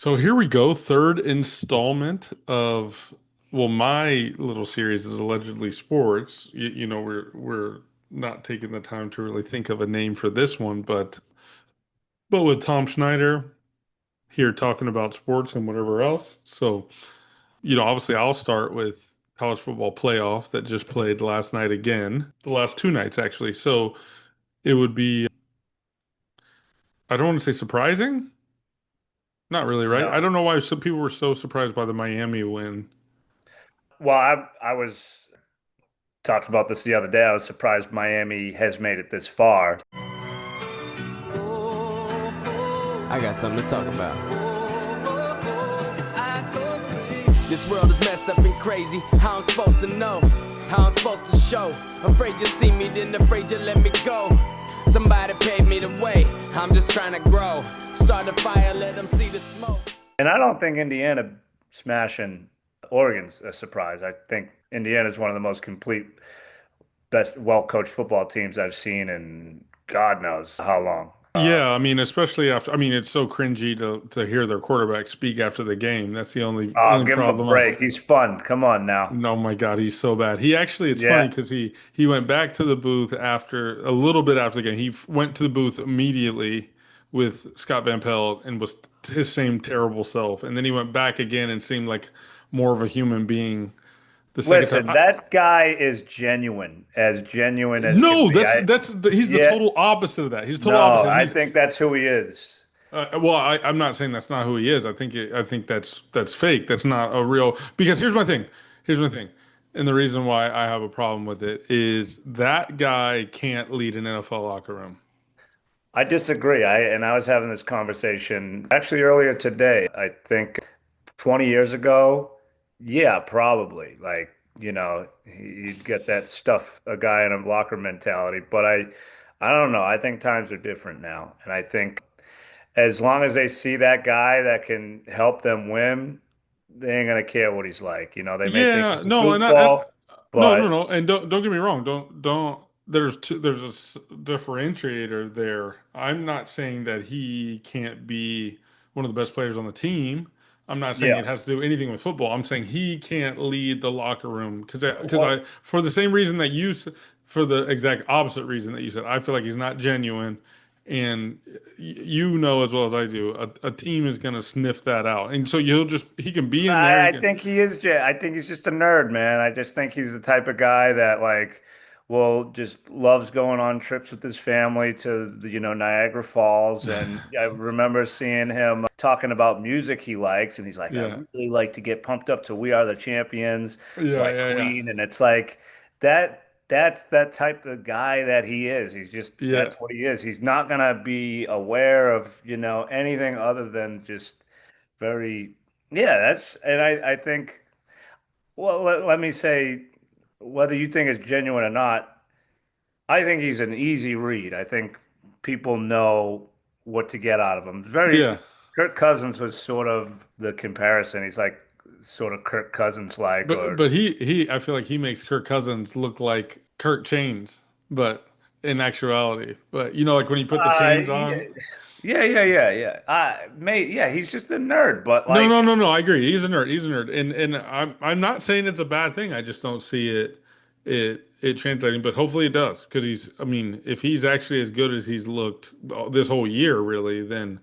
So here we go, third installment of my little series is allegedly sports. We're not taking the time to really think of a name for this one, but with Tom Schneider here talking about sports and whatever else. So, obviously I'll start with college football playoff that just played last night again, the last two nights actually. So it would be, I don't want to say surprising, not really, right? I No. don't know why some people were so surprised by the Miami win. Well, I was talked about this the other day. I was surprised Miami has made it this far. I got something to talk about. This world is messed up and crazy. How I'm supposed to know? How I'm supposed to show? Afraid you see me, then afraid you let me go. Somebody paved me the way. I'm just trying to grow. Start a fire, let them see the smoke. And I don't think Indiana smashing Oregon's a surprise. I think Indiana is one of the most complete, best, well-coached football teams I've seen in God knows how long. Yeah, I mean, especially after, I mean, it's so cringy to hear their quarterback speak after the game. That's the only Give him a problem I, break. He's fun. Come on now. oh my God, he's so bad. He actually, it's funny Yeah. because he went back to the booth after a little bit after the game. Went to the booth immediately with Scott Van Pelt and was his same terrible self. And then he went back again and seemed like more of a human being the second time. Listen, that guy is genuine as can No, be. he's the Yeah, total opposite of that. He's the total no, opposite. I think that's who he is. I'm not saying that's not who he is. I think that's fake. That's not a real. Because here's my thing. Here's my thing, and the reason why I have a problem with it is that guy can't lead an NFL locker room. I disagree. I was having this conversation actually earlier today. I think 20 years ago, yeah, probably. Like, you'd get that stuff, a guy in a locker mentality. But I don't know. I think times are different now. And I think as long as they see that guy that can help them win, they ain't gonna care what he's like. They may think Yeah, he's a no, goofball, but no, and don't get me wrong. Don't. There's differentiator there. I'm not saying that he can't be one of the best players on the team. I'm not saying yeah. it has to do anything with football. I'm saying he can't lead the locker room because Well, I for the same reason that for the exact opposite reason that you said. I feel like he's not genuine, and you know as well as I do, a team is going to sniff that out, and so he can be in there. He I can. think he is. I think he's just a nerd, man. I just think he's the type of guy that like will just loves going on trips with his family to Niagara Falls. And I remember seeing him talking about music he likes, and he's like, I Yeah. really like to get pumped up to "We Are the Champions" Yeah, by yeah, yeah. Queen, and it's like that. That's that type of guy that he is. He's just Yeah. that's what he is. He's not gonna be aware of anything other than just very yeah, and I think, well, let me say, whether you think it's genuine or not, I think he's an easy read. I think people know what to get out of him. Yeah. Kirk Cousins was sort of the comparison. He's like sort of Kirk Cousins like, or But I feel like he makes Kirk Cousins look like Kirk Chains, but in actuality. But like when he put the chains yeah, on. yeah. Yeah, he's just a nerd, but No, no, like, no, no. I agree. He's a nerd. He's a nerd. And I'm not saying it's a bad thing. I just don't see it translating, but hopefully it does because I mean, if he's actually as good as he's looked this whole year really, then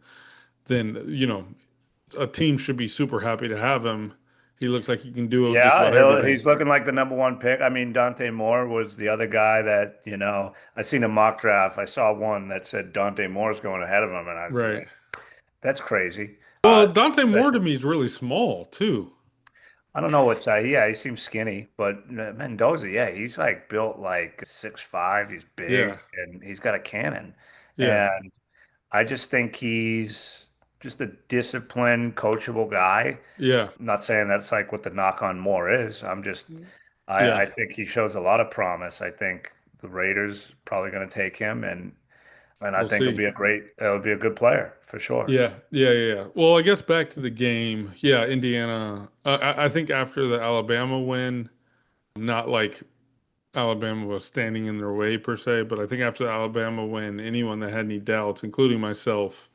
a team should be super happy to have him. He looks like he can do just yeah, about everything. he's looking like the number one pick. I mean, Dante Moore was the other guy that, I seen a mock draft. I saw one that said Dante Moore's going ahead of him, and I was Right. like, that's crazy. Well, Dante Moore to Especially, me is really small too. I don't know what size. Yeah, he seems skinny, but Mendoza, yeah, he's like built like 6'5". He's Yeah. big and he's got a cannon. Yeah. And I just think he's just a disciplined, coachable guy. Yeah. I'm not saying that's like what the knock on Moore is. Yeah. I think he shows a lot of promise. I think the Raiders probably going to take him, and I We'll think see. it'll be a good player for sure. Yeah. Yeah. Yeah. Yeah. Well, I guess back to the game. Yeah. Indiana. I think after the Alabama win, not like Alabama was standing in their way per se, but I think after the Alabama win, anyone that had any doubts, including myself,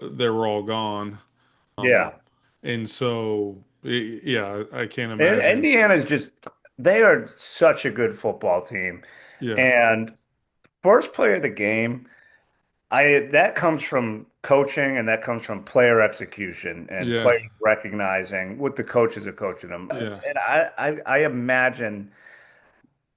they were all gone. Yeah. And so, yeah, I can't And imagine. Indiana's just, they are such a good football team. Yeah, And first play of the game, that comes from coaching and that comes from player execution and yeah, players recognizing what the coaches are coaching them. yeah, And I imagine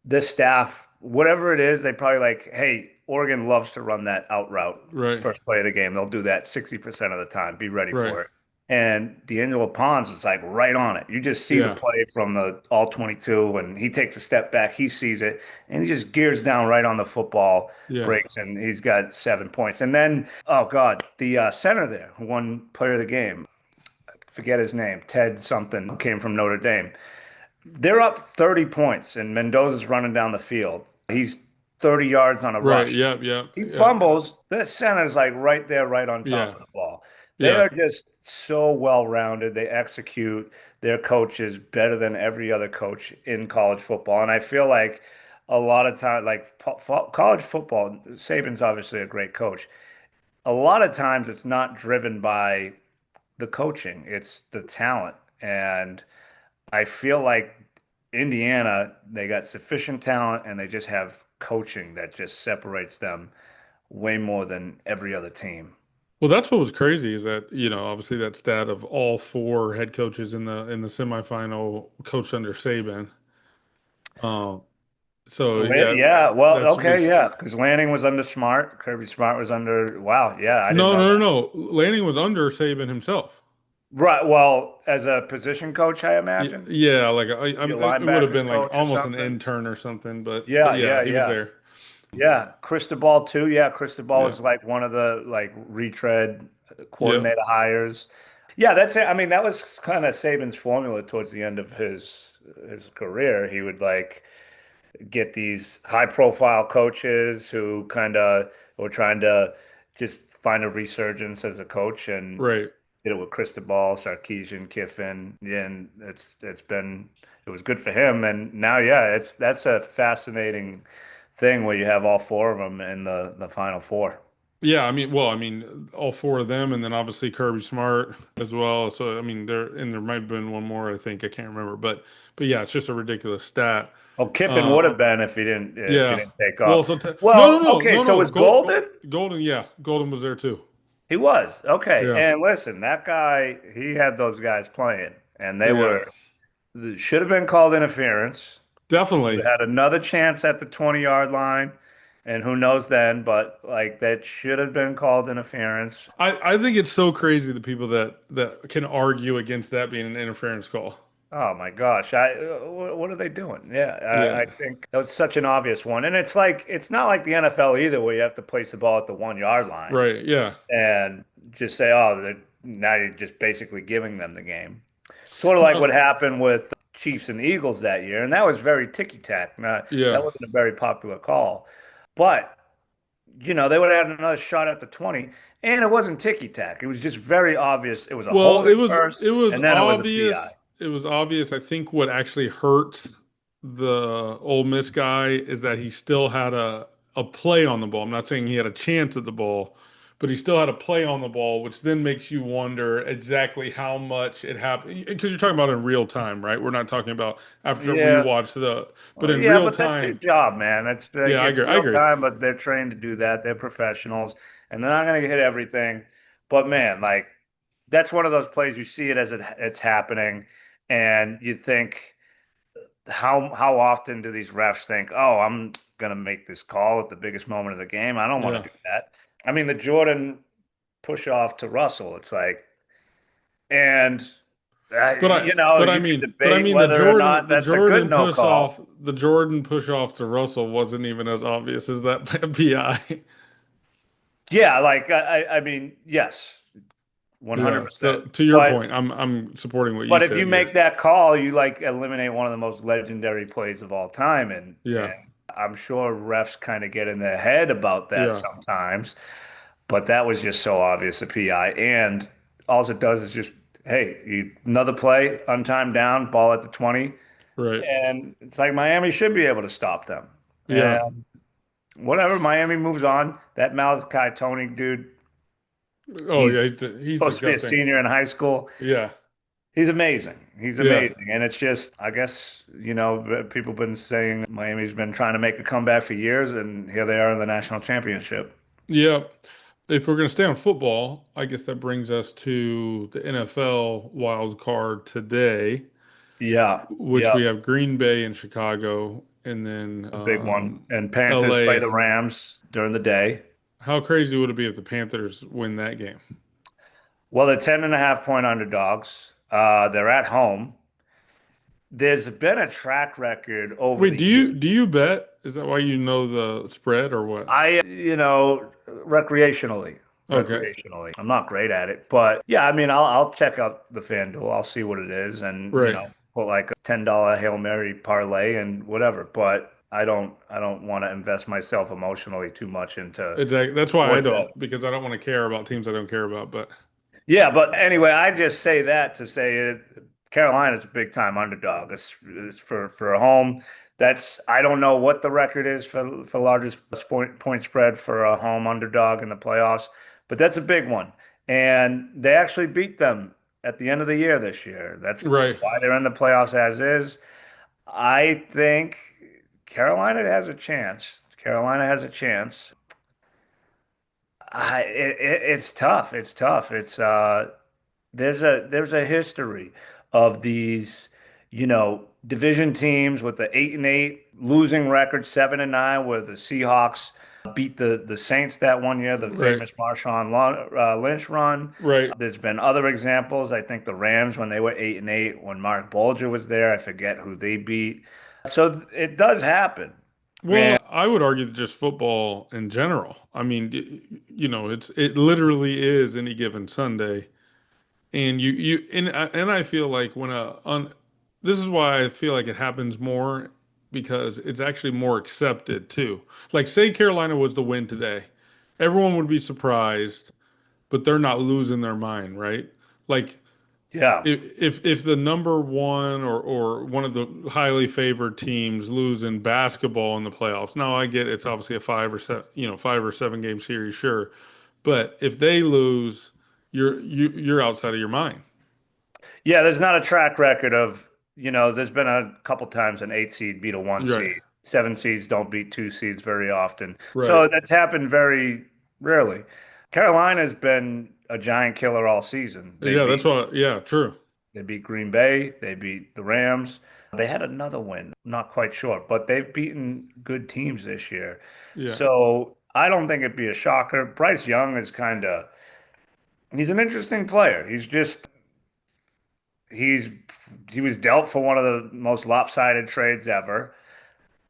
this staff, whatever it is, they probably like, hey, Oregon loves to run that out route right, first play of the game. They'll do that 60% of the time. Be ready right. for it. And D'Angelo Pons is like right on it. You just see the Yeah, play from the all 22, and he takes a step back, he sees it, and he just gears down right on the football, yeah, breaks, and he's got 7 points. And then, oh God, the center there, who won player of the game, forget his name, Ted something, who came from Notre Dame. They're up 30 points, and Mendoza's running down the field. He's 30 yards on a right. rush. Yep, yep, He yep. fumbles. This center's like right there, right on top Yeah, of the ball. They yeah. are just so well rounded. They execute. Their coach is better than every other coach in college football. And I feel like a lot of time, like college football, Saban's obviously a great coach. A lot of times it's not driven by the coaching, it's the talent. And I feel like Indiana, they got sufficient talent and they just have coaching that just separates them way more than every other team. Well, that's what was crazy is that, obviously that stat of all four head coaches in the semifinal coached under Saban. Um, so yeah, Yeah, well, that okay, speaks. yeah, because Lanning was under Smart, Kirby Smart was under. Wow, yeah, I didn't No, know no, no, that. no. Lanning was under Saban himself. Right, well, as a position coach, I imagine, Yeah, like be a it would have linebackers been like coach or almost an something. intern or something, but Yeah, yeah, yeah, he was yeah. there. Yeah, Cristobal too. Yeah, Cristobal Yeah, was like one of the like retread yep, coordinator hires. Yeah, that's it. I mean, that was kind of Saban's formula towards the end of his career. He would like get these high profile coaches who kind of were trying to just find a resurgence as a coach and right. did it with Cristobal, Sarkisian, Kiffin. Yeah, and it was good for him. And now, yeah, that's a fascinating thing where you have all four of them in the final four. Yeah, I mean, all four of them, and then obviously Kirby Smart as well. So I mean, there might have been one more. I think I can't remember, but yeah, it's just a ridiculous stat. Oh, Kiffin would Uh, have been if he yeah. didn't take Well, off. no, no, Well, no, okay, no, so no. was Golden? Golden, yeah, Golden was there too. He was. Okay. Yeah, And listen, that guy, he had those guys playing, and they yeah, were should have been called interference. We definitely. had another chance at the 20-yard line, and who knows then, but like that should have been called interference. I think it's so crazy the people that can argue against that being an interference call. Oh my gosh. What are they doing? Yeah, I Yeah, think that was such an obvious one. And it's like it's not like the NFL either where you have to place the ball at the 1 yard line right. Yeah, and just say, oh, now you're just basically giving them the game. Sort of like what no, happened with Chiefs and Eagles that year, and that was very ticky-tack. Now, that yeah. wasn't a very popular call. But they would have had another shot at the 20, and it wasn't ticky-tack. It was just very obvious. It was a Well, holding first, it was and then it was a PI. obvious. It was obvious. I think what actually hurt the Ole Miss guy is that he still had a play on the ball. I'm not saying he had a chance at the ball, but he still had a play on the ball, which then makes you wonder exactly how much it happened. Because you're talking about in real time, right? We're not talking about after we Yeah. watch but Well, in yeah, real but that's their time. job, man. It's like Yeah, I it's agree. I real agree. time, but they're trained to do that. They're professionals, and they're not going to hit everything. But man, like that's one of those plays you see it as it's happening, and you think how often do these refs think, oh, I'm going to make this call at the biggest moment of the game? I don't want Yeah. to do that. I mean, the Jordan push off to Russell, it's like, and you can But I debate mean whether or not that's a good no call. The Jordan push off to Russell wasn't even as obvious as that PI. Yeah, like I mean, yes, Yeah. 100%. So to your But point, I'm supporting what you but if you said. Yes. make that call, you like eliminate one of the most legendary plays of all time, and Yeah. I'm sure refs kind of get in their head about that Yeah. sometimes. But that was just so obvious a PI, and all it does is just, hey, another play, untimed down, ball at the 20, Right. and it's like Miami should be able to stop them. Yeah. And whatever, Miami moves on. That Malachi Tony dude. Oh He's yeah, he's supposed to be a disgusting. senior in high school. Yeah, He's amazing. He's yeah, amazing. And it's just, I guess, people have been saying Miami's been trying to make a comeback for years, and here they are in the national championship. yeah. If we're gonna stay on football, I guess that brings us to the NFL wild card today, Yeah, which yeah, we have Green Bay and Chicago, and then a big one. And Panthers play LA. the Rams during the day. How crazy would it be if the Panthers win that game? Well, they're 10.5 point underdogs. They're at home. There's been a track record over Wait, the years. do you bet? Is that why you know the spread or what? Recreationally, Okay, I'm not great at it, but yeah, I mean, I'll check out the FanDuel. I'll see what it is, and right. put like a $10 Hail Mary parlay and whatever. But I don't want to invest myself emotionally too much into Exactly. That's why I sports don't, betting. because I don't want to care about teams I don't care about. But Yeah, but anyway, I just say that to say Carolina's a big time underdog. It's for a home. That's I don't know what the record is for largest point spread for a home underdog in the playoffs, but that's a big one. And they actually beat them at the end of the year this year. That's right. why they're in the playoffs as is. I think Carolina has a chance. Carolina has a chance. It's tough. It's tough. There's a history of these, division teams with the 8-8 losing record, 7-9, where the Seahawks beat the Saints that one year, the Right. famous Marshawn Lynch run. Right. There's been other examples. I think the Rams when they were 8-8, when Mark Bulger was there, I forget who they beat. So it does happen. Well, I would argue that just football in general. I mean, it literally is any given Sunday, and and I feel like when this is why I feel like it happens more because it's actually more accepted too. Like, say Carolina was to win today, everyone would be surprised, but they're not losing their mind, right? Like Yeah. if the number one or one of the highly favored teams lose in basketball in the playoffs, now I get it's obviously a 5 or 7 game series, sure, but if they lose, you're outside of your mind. Yeah, there's not a track record of, there's been a couple times an 8 seed beat a one Right, seed. 7 seeds don't beat 2 seeds very often. right. So that's happened very rarely. Carolina's been a giant killer all season. They Yeah, that's beat what. Yeah, true. they beat Green Bay, they beat the Rams. They had another win, not quite sure, but they've beaten good teams this year. Yeah, So I don't think it'd be a shocker. Bryce Young is he's an interesting player. He's he was dealt for one of the most lopsided trades ever,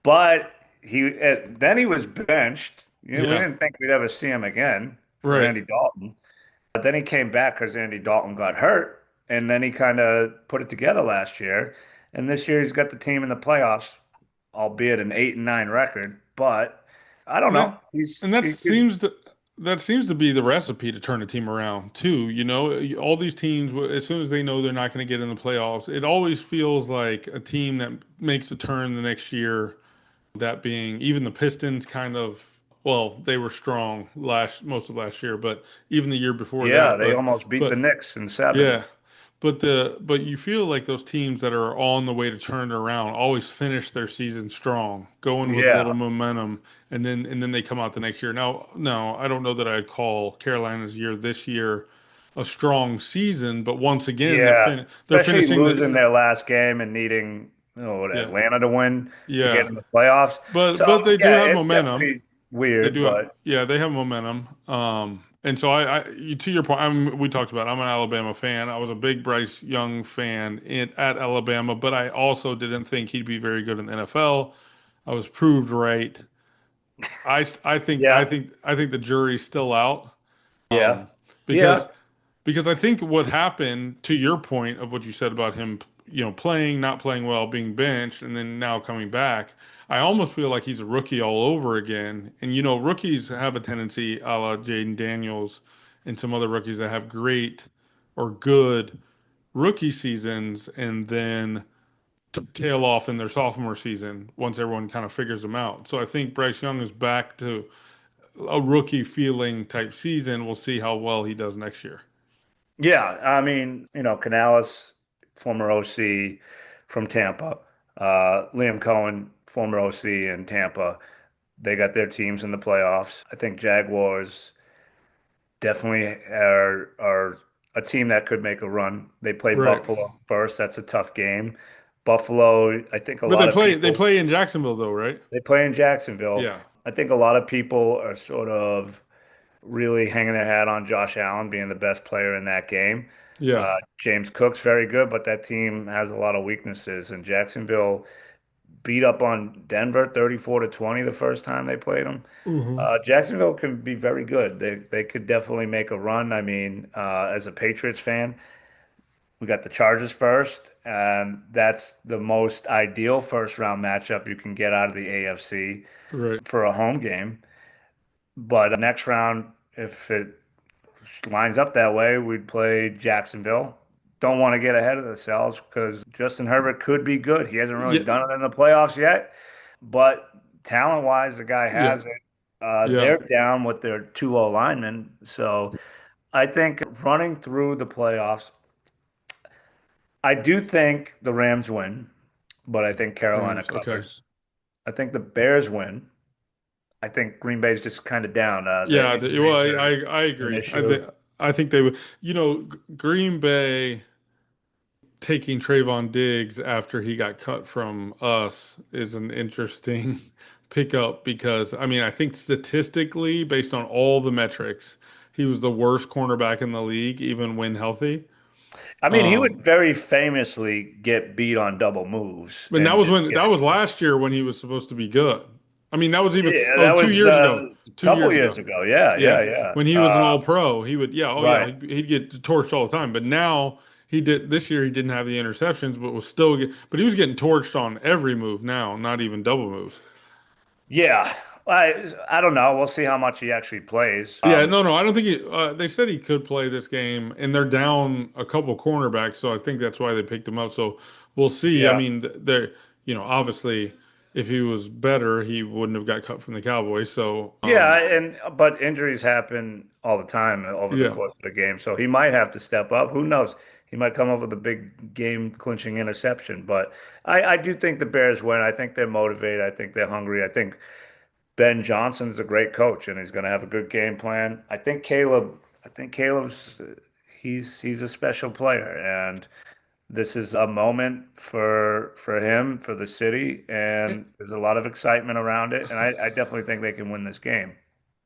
but then he was benched. We yeah, didn't think we'd ever see him again for right. Andy Dalton. But then he came back because Andy Dalton got hurt, and then he kind of put it together last year. And this year he's got the team in the playoffs, albeit an 8-9 record. But I don't And that know. He's and that he could, seems to be the recipe to turn a team around too. All these teams, as soon as they know they're not going to get in the playoffs, it always feels like a team that makes a turn the next year. That being even the Pistons, kind of. Well, they were strong most of last year, but even the year before yeah, that. they almost beat the But Knicks in seven. yeah, but you feel like those teams that are on the way to turn it around always finish their season strong, going with a little Yeah, momentum, and then they come out the next year. Now, no, I don't know that I'd call Carolina's year this year a strong season, but once again, yeah. they're Especially finishing losing the their last game and needing yeah, Atlanta to win to get yeah. in the playoffs. But So but they do yeah, have it's momentum. definitely weird, but Yeah, they have momentum. And so to your point, we talked about, I'm an Alabama fan. I was a big Bryce Young fan at Alabama, but I also didn't think he'd be very good in the NFL. I was proved right. yeah, I think the jury's still out. yeah, Um, yeah, because I think what happened to your point of what you said about him, playing, not playing well, being benched, and then now coming back, I almost feel like he's a rookie all over again. And rookies have a tendency, a la Jaden Daniels and some other rookies that have great or good rookie seasons, and then tail off in their sophomore season once everyone kind of figures them out. So I think Bryce Young is back to a rookie feeling type season. We'll see how well he does next year. Yeah, I mean, Canales, former OC from Tampa, Liam Cohen, former OC in Tampa. They got their teams in the playoffs. I think Jaguars definitely are a team that could make a run. They play Right. Buffalo first. That's a tough game. Buffalo, I think a But lot of they people play in Jacksonville though, right? they play in Jacksonville. Yeah. I think a lot of people are sort of really hanging their hat on Josh Allen being the best player in that game. Yeah. James Cook's very good, but that team has a lot of weaknesses. And Jacksonville beat up on Denver 34-20 the first time they played them. Hmm. Jacksonville can be very good. They could definitely make a run. I mean, as a Patriots fan, we got the Chargers first, and that's the most ideal first round matchup you can get out of the AFC Right. for a home game. But next round, if it lines up that way, we'd play Jacksonville. Don't want to get ahead of ourselves because Justin Herbert could be good. He hasn't really Yeah. done it in the playoffs yet, but talent-wise, the guy Yeah. has it. Yeah. They're down with their 2-0 linemen, so I think running through the playoffs, I do think the Rams win, but I think Carolina Rams. Okay. covers. I think the Bears win. I think Green Bay's just kind of down. The Yeah. Well, injuries are I an agree. issue. I think they would. Green Bay taking Trayvon Diggs after he got cut from us is an interesting pickup because I mean I think statistically, based on all the metrics, he was the worst cornerback in the league, even when healthy. I mean, he would Um, very famously get beat on double moves and and just get that was it. last year when he was supposed to be good. I mean, that was even Yeah, that two was years ago. a Two couple years years ago. ago. Yeah, yeah, Yeah, yeah. when he was an all pro, he would, yeah, oh yeah, Right. he'd get torched all the time. But now he did this year. He didn't have the interceptions, but was still but he was getting torched on every move now, not even double moves. Yeah. I don't know. We'll see how much he actually plays. Yeah, no, I don't think he. They said he could play this game, and they're down a couple cornerbacks, so I think that's why they picked him up. So we'll see. I Yeah. mean, they're obviously, if he was better, he wouldn't have got cut from the Cowboys. So, Yeah, and but injuries happen all the time over the yeah. course of the game. So he might have to step up. Who knows? He might come up with a big game clinching interception. But I do think the Bears win. I think they're motivated. I think they're hungry. I think Ben Johnson's a great coach and he's going to have a good game plan. I think Caleb's he's a special player and this is a moment for him, for the city, and there's a lot of excitement around it. And I definitely think they can win this game.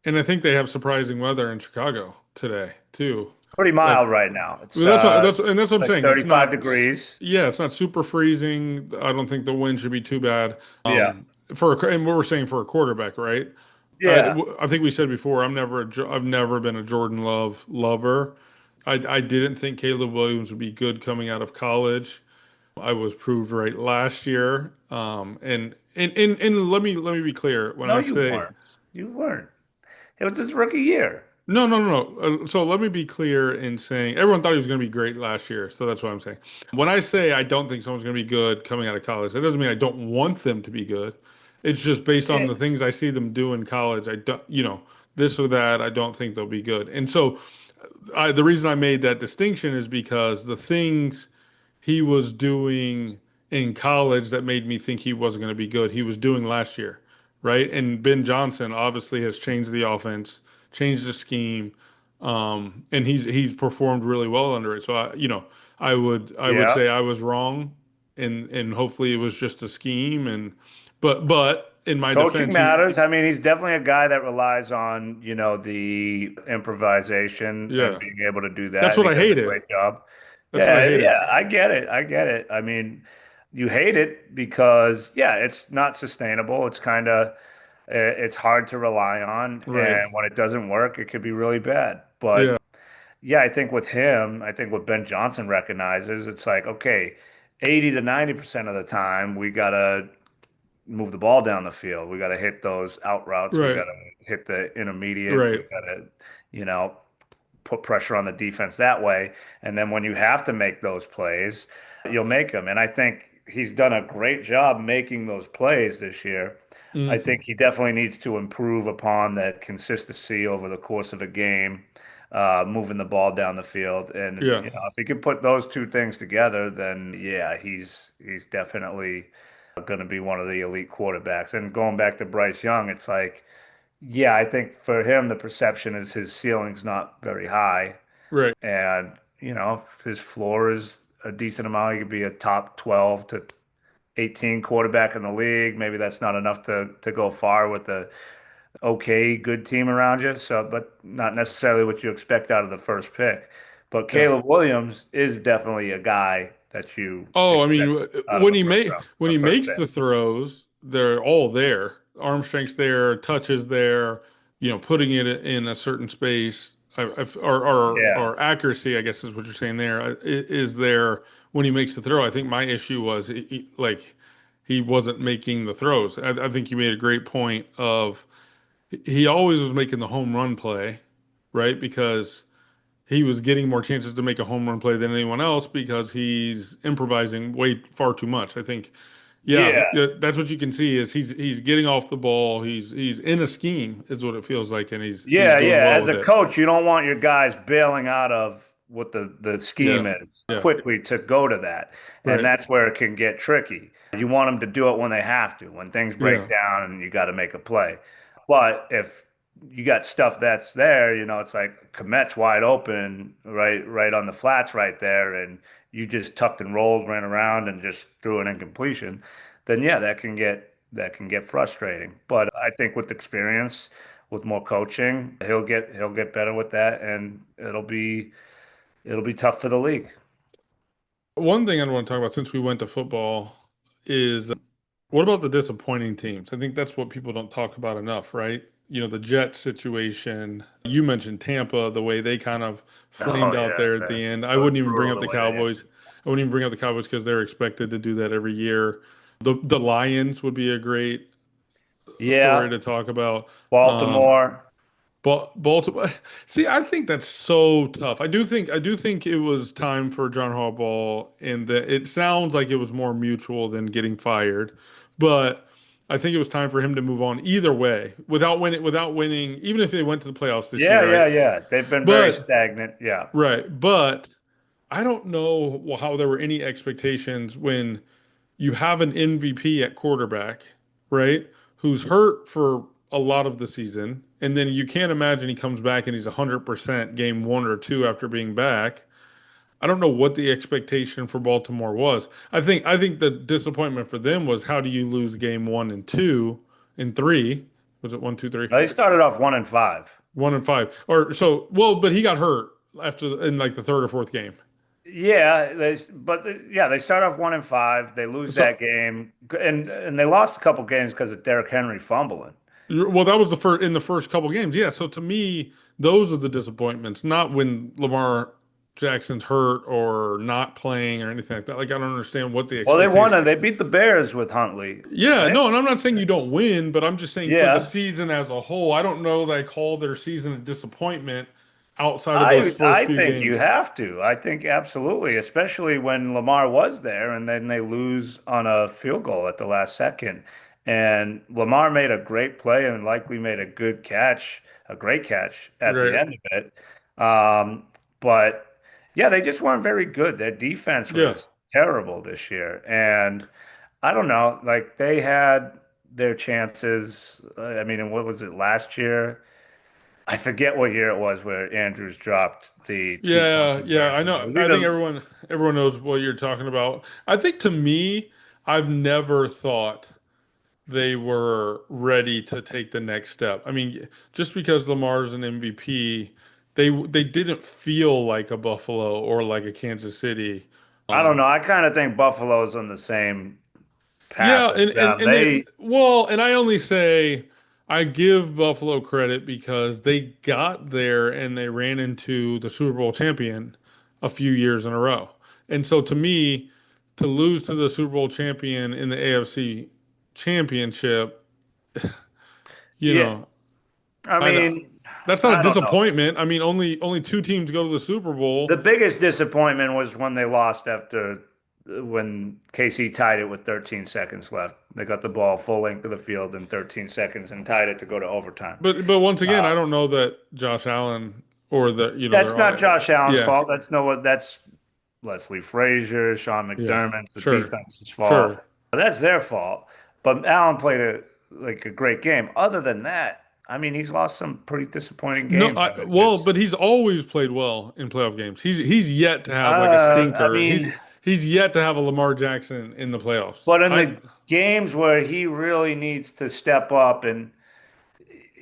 And I think they have surprising weather in Chicago today too. Pretty Like, mild right now. It's well, that's what I'm like saying. It's 35 not, degrees. yeah, it's not super freezing. I don't think the wind should be too bad. Yeah. And what we're saying for a quarterback, right? Yeah. I think we said before, I've never been a Jordan Love lover. I didn't think Caleb Williams would be good coming out of college. I was proved right last year. And let me be clear when No, I you say weren't. You weren't. It was his rookie year. no. So let me be clear in saying everyone thought he was going to be great last year. So that's what I'm saying. When I say I don't think someone's going to be good coming out of college, that doesn't mean I don't want them to be good. It's just based on Yeah. the things I see them do in college. I don't, this or that, I don't think they'll be good. And so the reason I made that distinction is because the things he was doing in college that made me think he wasn't going to be good, he was doing last year, right? And Ben Johnson obviously has changed the offense, changed the scheme, and he's performed really well under it. So I would Yeah. say I was wrong, and hopefully it was just a scheme. But in my Coaching defense, matters. I mean, he's definitely a guy that relies on, the improvisation and yeah, being able to do that's that, and what he I does a hated. great job. That's what I Yeah, hated. yeah, I get it. I get it. I mean, you hate it because, yeah, it's not sustainable. It's hard to rely on, Right. and when it doesn't work, it could be really bad. But Yeah. yeah, I think with him, I think what Ben Johnson recognizes, it's like, okay, 80 to 90% of the time, we gotta move the ball down the field. We got to hit those out routes. We got Right. to hit the intermediate. We Right. got to, you know, put pressure on the defense that way. And then when you have to make those plays, you'll make them. And I think he's done a great job making those plays this year. I Hmm. think he definitely needs to improve upon that consistency over the course of a game, moving the ball down the field. And Yeah. if he can put those two things together, then yeah, he's definitely going to be one of the elite quarterbacks. And going back to Bryce Young, it's like, yeah, I think for him the perception is his ceiling's not very high, Right. and if his floor is a decent amount. He could be a top 12 to 18 quarterback in the league. Maybe that's not enough to go far with the okay, good team around you. So, but not necessarily what you expect out of the first pick. But Yeah. Caleb Williams is definitely a guy that you Oh, I expect mean, out of a first when a he first makes pick. the throws, they're all there. Arm strength's there, touch is there, putting it in a certain space, Yeah. or accuracy, I guess is what you're saying there, is there when he makes the throw. I think my issue was like he wasn't making the throws. I think you made a great point of he always was making the home run play, right? Because he was getting more chances to make a home run play than anyone else because he's improvising way far too much. I think, yeah, Yeah. that's what you can see is he's getting off the ball. He's in a scheme is what it feels like, and he's Yeah, doing yeah. well As with a it. coach, you don't want your guys bailing out of what the scheme Yeah, is yeah, quickly to go to that. And right, that's where it can get tricky. You want them to do it when they have to, when things break yeah, down and you got to make a play. But if you got stuff that's there, it's like Komet's wide open, right on the flats right there, and you just tucked and rolled, ran around and just threw an incompletion, then yeah, that can get frustrating. But I think with experience, with more coaching, he'll get better with that, and it'll be tough for the league. One thing I want to talk about since we went to football is what about the disappointing teams? I think that's what people don't talk about enough, right? The Jets situation. You mentioned Tampa, the way they kind of Oh flamed out yeah, there at that the end. I was wouldn't even bring brutal up the the way they Cowboys. ended. I wouldn't even bring up the Cowboys because they're expected to do that every year. The Lions would be a great story Yeah, to talk about. Um, Baltimore. but Baltimore, see, I think that's so tough. I do think it was time for John Harbaugh, and that it sounds like it was more mutual than getting fired. But I think it was time for him to move on either way, without winning, even if they went to the playoffs this Yeah, year, yeah, right? yeah. They've been very But stagnant. Yeah. right, but I don't know how there were any expectations when you have an MVP at quarterback, right? Who's hurt for a lot of the season, and then you can't imagine he comes back and he's 100% game one or two after being back. I don't know what the expectation for Baltimore was. I think the disappointment for them was how do you lose game one and two and three? Was it one, two, three, They started off 1-5. one and five? Or so well, but he got hurt after in like the third or fourth game. Yeah, they start off 1-5. They lose So that game, and they lost a couple games because of Derrick Henry fumbling. well, that was the first in the first couple games. Yeah. So to me, those are the disappointments, not when Lamar Jackson's hurt or not playing or anything like that. Like I don't understand what the Well, they won expectation. and they beat the Bears with Huntley, Yeah, right? no, and I'm not saying you don't win, but I'm just saying for the Yeah. season as a whole, I don't know that I call their season a disappointment outside of those I first few think you games. have to. I think absolutely, especially when Lamar was there and then they lose on a field goal at the last second. And Lamar made a great play and likely made a good catch, a great catch at the Right. end of it. But yeah, they just weren't very good. Their defense Yeah. was terrible this year. And I don't know, like they had their chances. I mean, and what was it last year? I forget what year it was where Andrews dropped the 2 point Yeah, yeah, I conversion. It know. was I think either, everyone knows what you're talking about. I think to me, I've never thought they were ready to take the next step. I mean, just because Lamar's an MVP, they didn't feel like a Buffalo or like a Kansas City. I don't know. I kind of think Buffalo's on the same path Yeah, as them. and I only say I give Buffalo credit because they got there and they ran into the Super Bowl champion a few years in a row. And so to me, to lose to the Super Bowl champion in the AFC championship, you Yeah, know, I I don't, mean, that's not a I don't know. disappointment. I mean, only two teams go to the Super The Bowl. biggest disappointment was when they lost after when KC tied it with 13 seconds left. They got the ball full length of the field in 13 seconds and tied it to go to overtime. But once again, I Uh, don't know that Josh Allen or the that's they're all not Josh Allen's yeah, fault. That's Leslie Frazier, Sean yeah, McDermott, the sure, defense's fault. sure. That's their fault. But Allen played a great game. Other than that, I mean, he's lost some pretty disappointing No, games. well, but he's always played well in playoff games. He's yet to have like a I stinker. mean, He's yet to have a Lamar Jackson in the playoffs. but in I the games where he really needs to step up, and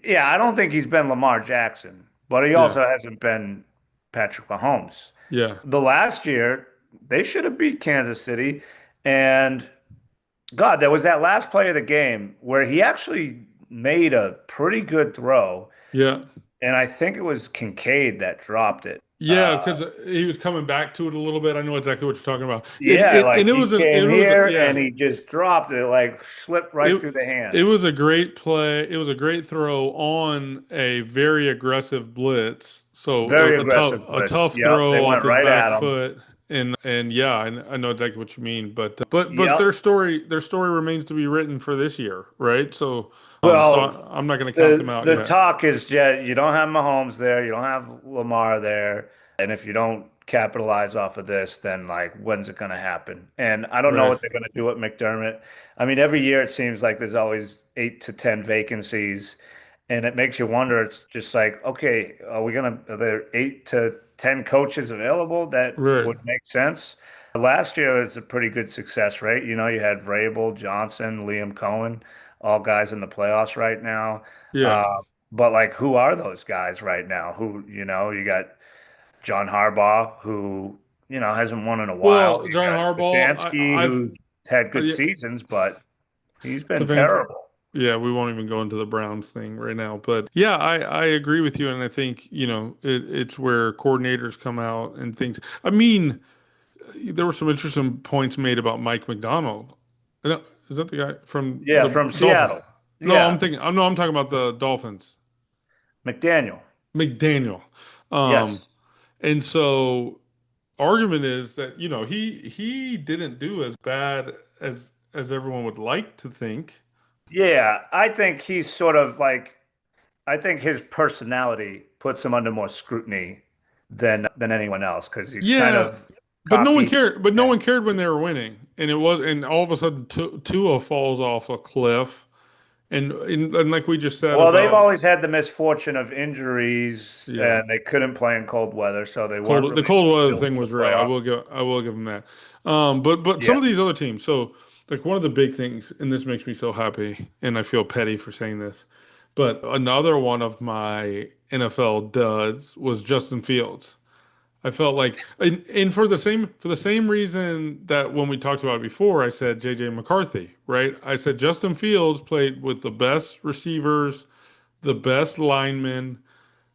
yeah, I don't think he's been Lamar Jackson, but he yeah, also hasn't been Patrick Mahomes. yeah, The last year, they should have beat Kansas City, and God, there was that last play of the game where he actually made a pretty good throw, yeah. and I think it was Kincaid that dropped it. Yeah, because he was coming back to it a little bit. I know exactly what you're talking about. Yeah, like And he came it was here yeah. and he just dropped it, like slipped right It through the it hands. was a great play. It was a great throw on a very aggressive blitz. So Very aggressive a blitz. tough Yep, they throw off went his right back at him. foot. And yeah, I know exactly what you mean. But Yep. their story remains to be written for this year, right? So Well, I'm not going to count them the out the yet. talk is that you don't have Mahomes there, you don't have Lamar there, and if you don't capitalize off of this, then like when's it going to happen? And I don't know Right. what they're going to do with McDermott. I mean, every year it seems like there's always 8 to 10 vacancies, and it makes you wonder. It's just like, okay, are there 8 to 10 coaches available that Right. would make sense? Last year was a pretty good success rate. You know, you had Vrabel, Johnson, Liam Cohen, all guys in the playoffs right now. Yeah. Uh, but like, who are those guys right now? You got John Harbaugh, who, hasn't won in a while. Well, You John got Harbaugh, Stefanski, I've who had good yeah, seasons, but he's been Stefanski. terrible. Yeah, we won't even go into the Browns thing right now. But yeah, I agree with you. And I think, it's where coordinators come out and things. I mean, there were some interesting points made about Mike McDonald. I don't- Is that the guy from Yeah, the from Dolphins? Seattle. No, Yeah, I'm talking about the Dolphins. McDaniel. McDaniel. Yes. Um, and so argument is that, he didn't do as bad as everyone would like to think. Yeah, I think he's sort of like I think his personality puts him under more scrutiny than anyone else because he's kind Yeah, of but no one cocky. cared. But no And one cared when they were winning, and all of a sudden, Tua falls off a cliff, and like we just said well, they've about always had the misfortune of injuries, yeah, and they couldn't play in cold weather, so they weren't the really cold weather built thing for the was real. playoff. I will give them that. But some Yeah, of these other teams. So like one of the big things, and this makes me so happy, and I feel petty for saying this, but another one of my NFL duds was Justin Fields. I felt like, and for the same reason that when we talked about it before, I said JJ McCarthy, right? I said Justin Fields played with the best receivers, the best linemen,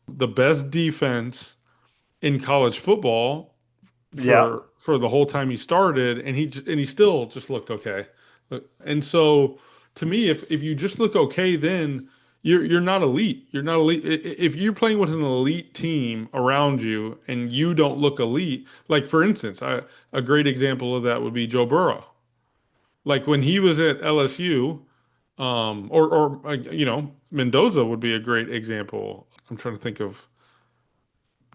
the best defense in college football yeah, for the whole time he started, and he still just looked okay. And so to me, if you just look okay, then you're not elite. You're not elite. If you're playing with an elite team around you and you don't look elite, like for instance, a great example of that would be Joe Burrow. Like when he was at LSU, Mendoza would be a great example. I'm trying to think of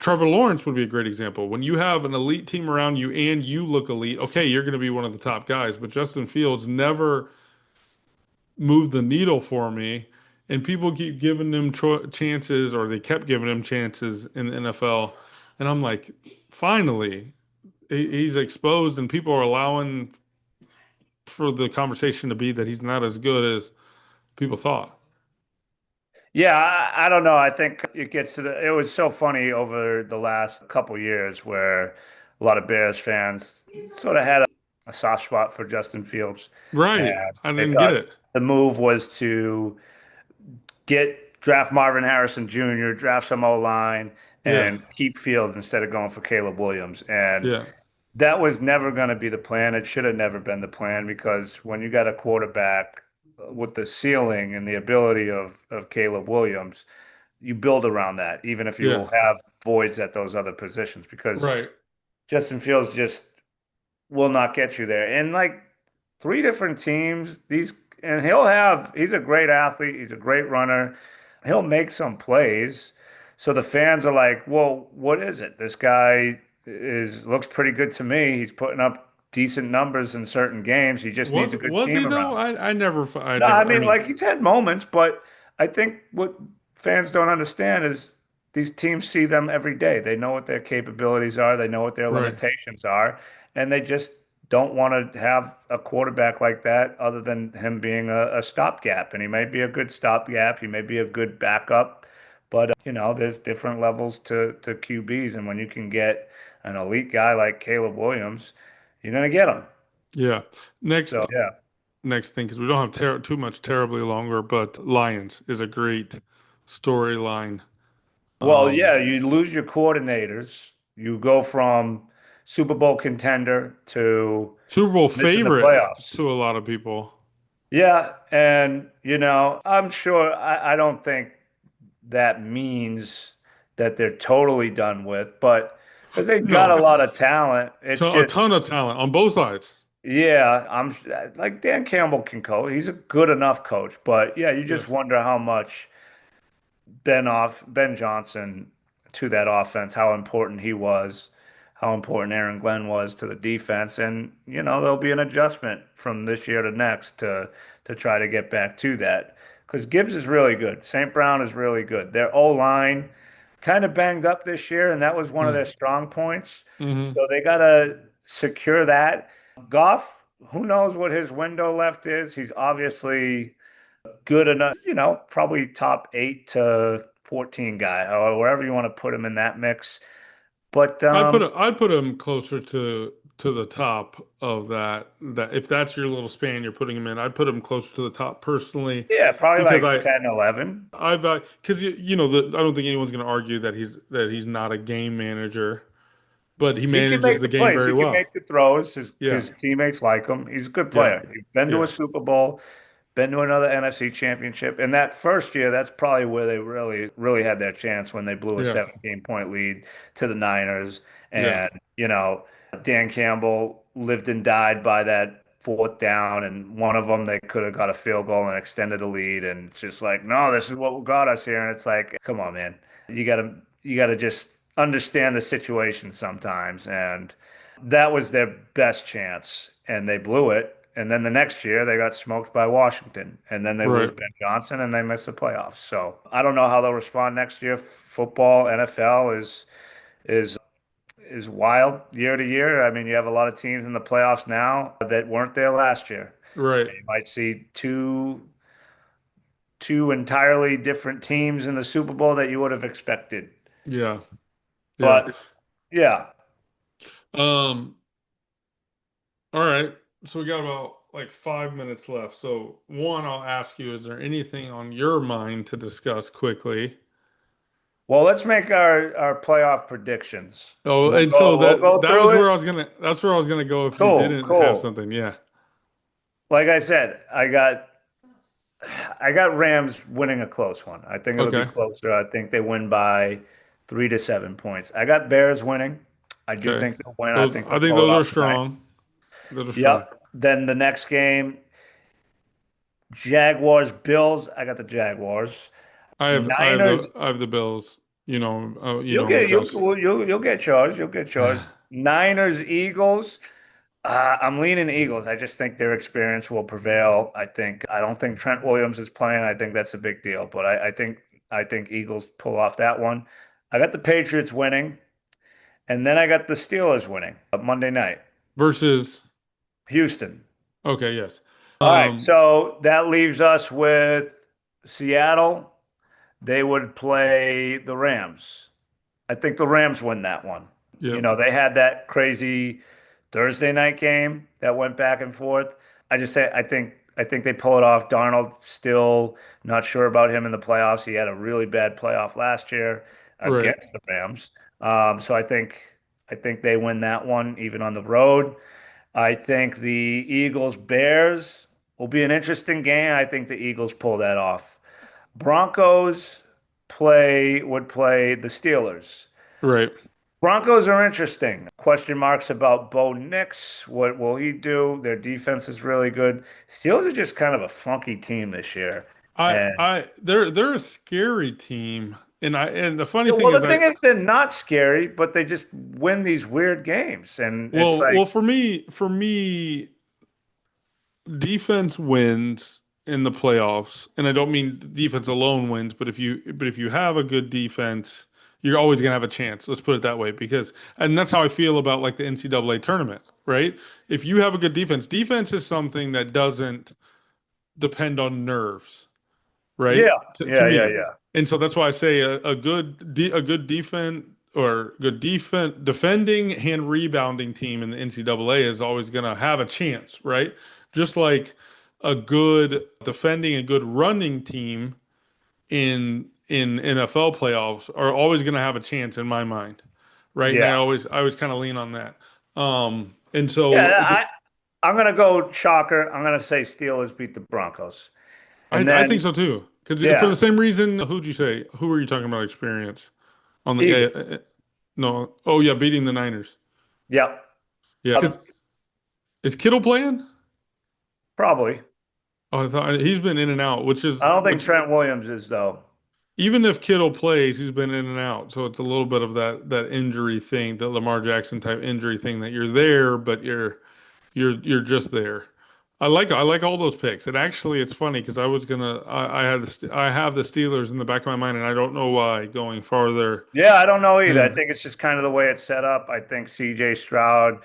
Trevor Lawrence would be a great example. When you have an elite team around you and you look elite, okay, you're going to be one of the top guys. But Justin Fields never moved the needle for me, and people keep giving him chances, or they kept giving him chances in the NFL, and I'm like, finally, he's exposed, and people are allowing for the conversation to be that he's not as good as people thought. yeah. I don't know. I think it gets to it was so funny over the last couple years where a lot of Bears fans sort of had a soft spot for Justin Fields, and Right? I they didn't get thought it. the move was to draft Marvin Harrison Jr., draft some O line, Yeah, and keep Fields instead of going for Caleb Williams. And yeah, that was never going to be the plan. It should have never been the plan because when you got a quarterback with the ceiling and the ability of Caleb Williams, you build around that, even if you yeah. will have voids at those other positions. Because Right. Justin Fields just will not get you there. And like three different teams, and he's a great athlete, he's a great runner. He'll make some plays. So the fans are like, "Well, what is it? This guy is looks pretty good to me. He's putting up decent numbers in certain games. He just needs a good Was he team though? around." I No, I never. I mean, mean, like he's had moments, but I think what fans don't understand is these teams see them every day. They know what their capabilities are, they know what their right. limitations are, and they just don't want to have a quarterback like that other than him being a stopgap. And he may be a good stopgap, he may be a good backup, but there's different levels to QBs, and when you can get an elite guy like Caleb Williams, you're gonna get him. Yeah. So Next, yeah. next thing, because we don't have too much terribly longer, but Lions is a great storyline. Well, Um, yeah, you lose your coordinators. You go from Super Bowl contender to Super Bowl missing the favorite playoffs. to a lot of people. Yeah, and I'm sure I don't think that means that they're totally done with, but because they've got a No, lot of talent, it's a just ton of talent on both sides. yeah, I'm like Dan Campbell can coach. He's a good enough coach, but yeah, you just Yes. wonder how much Ben Johnson to that offense, how important he was, how important Aaron Glenn was to the defense, and there'll be an adjustment from this year to next to try to get back to that because Gibbs is really good. St. Brown is really good. Their O line kind of banged up this year, and that was one of their Mm. strong points. Hmm. So they got to secure that. Goff, who knows what his window left is? He's obviously good enough, probably top 8 to 14 guy, or wherever you want to put him in that mix. But I'd put him closer to the top of that if that's your little span you're putting him in, I'd put him closer to the top personally yeah, probably because like 10, 11. I've because I don't think anyone's going to argue that he's not a game manager, but he He can manages make the the game plays. very He can well. make the throws. His Yeah. his teammates like him. He's a good Yeah. player. He's been to a Yeah. Super Bowl, been to another NFC championship. And that first year, that's probably where they really, really had their chance when they blew a Yeah. 17-point lead to the Niners. Yeah. And, Dan Campbell lived and died by that fourth down. And one of them, they could have got a field goal and extended the lead. And it's just like, no, this is what got us here. And it's like, come on, man. You gotta you gotta just understand the situation sometimes. And that was their best chance. And they blew it. And then the next year they got smoked by Washington. And then they lose Right. Ben Johnson and they miss the playoffs. So I don't know how they'll respond next year. Football, NFL is wild year to year. I mean, you have a lot of teams in the playoffs now that weren't there last year. Right. You might see two entirely different teams in the Super Bowl that you would have expected. Yeah. Yeah. But yeah. Um, all right. So we got about like 5 minutes left. So one, I'll ask you, is there anything on your mind to discuss quickly? Well, let's make our playoff predictions. Oh, We'll and so go we'll go that was through where it. that's where I was gonna go if you Cool, didn't have cool. something. Yeah. Like I said, I got Rams winning a close one. I think it'll be Okay. closer. I think they win by 3 to 7 points. I got Bears winning. I do Okay. think they'll win. I Those think I they'll think pull it those are off tonight. strong. Those are strong. Yep. Then the next game, Jaguars, Bills. I got the Jaguars. Niners. I have the Bills. You You'll know get just you'll get yours. You'll get yours. Niners, Eagles. I'm leaning Eagles. I just think their experience will prevail. I don't think Trent Williams is playing. I think that's a big deal. But I think Eagles pull off that one. I got the Patriots winning, and then I got the Steelers winning Monday night. versus. Houston. Okay. Yes. All right, Um. so that leaves us with Seattle. They would play the Rams. I think the Rams win that one. Yep. They had that crazy Thursday night game that went back and forth. I think they pull it off. Darnold still not sure about him in the playoffs. He had a really bad playoff last year Right. against the Rams. So I think they win that one even on the road. I think the Eagles Bears will be an interesting game. I think the Eagles pull that off. Broncos would play the Steelers. Right. Broncos are interesting. Question marks about Bo Nix. What will he do? Their defense is really good. Steelers are just kind of a funky team this year. And They're a scary team, and the funny yeah, thing well, is the thing is, they're not scary, but they just win these weird games. And it's like, well for me defense wins in the playoffs, and I don't mean defense alone wins, but if you have a good defense, you're always gonna have a chance. Let's put it that way, because and that's how I feel about like the NCAA tournament, right? If you have a good defense, defense is something that doesn't depend on nerves, right? yeah, To yeah, yeah, me, yeah. and so that's why I say a good defense or good defense defending and rebounding team in the NCAA is always going to have a chance, right? Just like a good defending and good running team in NFL playoffs are always going to have a chance in my mind, right? And Yeah. I always kind of lean on that. And so Yeah, I'm gonna go shocker. I'm gonna say Steelers beat the Broncos. And I think then so too. Because for yeah, the same reason, who'd you say? Who were you talking about experience on the? Eagles. No. Oh yeah, beating the Niners. Yep. Yeah. Uh, Because is Kittle playing? Probably. Oh, I thought he's been in and out, I don't think which Trent Williams is though. even if Kittle plays, he's been in and out. So it's a little bit of that injury thing, the Lamar Jackson type injury thing that you're there, but you're just there. I like all those picks. And actually, it's funny because I have the Steelers in the back of my mind, and I don't know why going farther. Yeah, I don't know either. I And think it's just kind of the way it's set up. I think CJ Stroud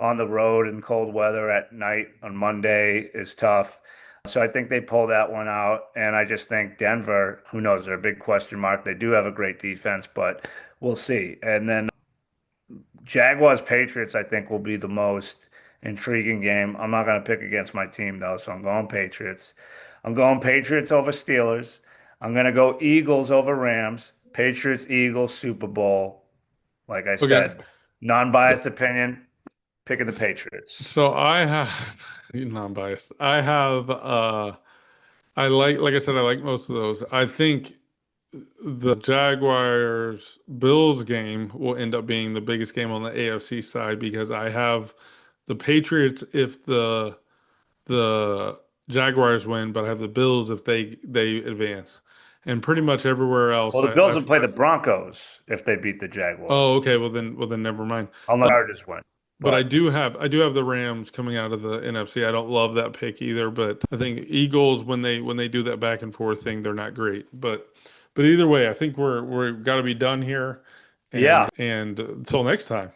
on the road in cold weather at night on Monday is tough. So I think they pull that one out. And I just think Denver, who knows, they're a big question mark. They do have a great defense, but we'll see. And then Jaguars Patriots, I think, will be the most intriguing game. I'm not going to pick against my team, though, so I'm going Patriots. I'm going Patriots over Steelers. I'm going to go Eagles over Rams. Patriots, Eagles, Super Bowl. Like I okay, said, so non-biased opinion, picking the Patriots. so I have non-biased. I have I like I said, I like most of those. I think the Jaguars Bills game will end up being the biggest game on the AFC side because I have the Patriots if the Jaguars win, but I have the Bills if they advance. And pretty much everywhere else Well, the Bills will play the Broncos if they beat the oh Jaguars, okay, well then never mind. unless the Chargers win. But But I do have the Rams coming out of the NFC. I don't love that pick either, but I think Eagles when they do that back and forth thing, they're not great. But either way, I think we're got to be done here, yeah. and until next time.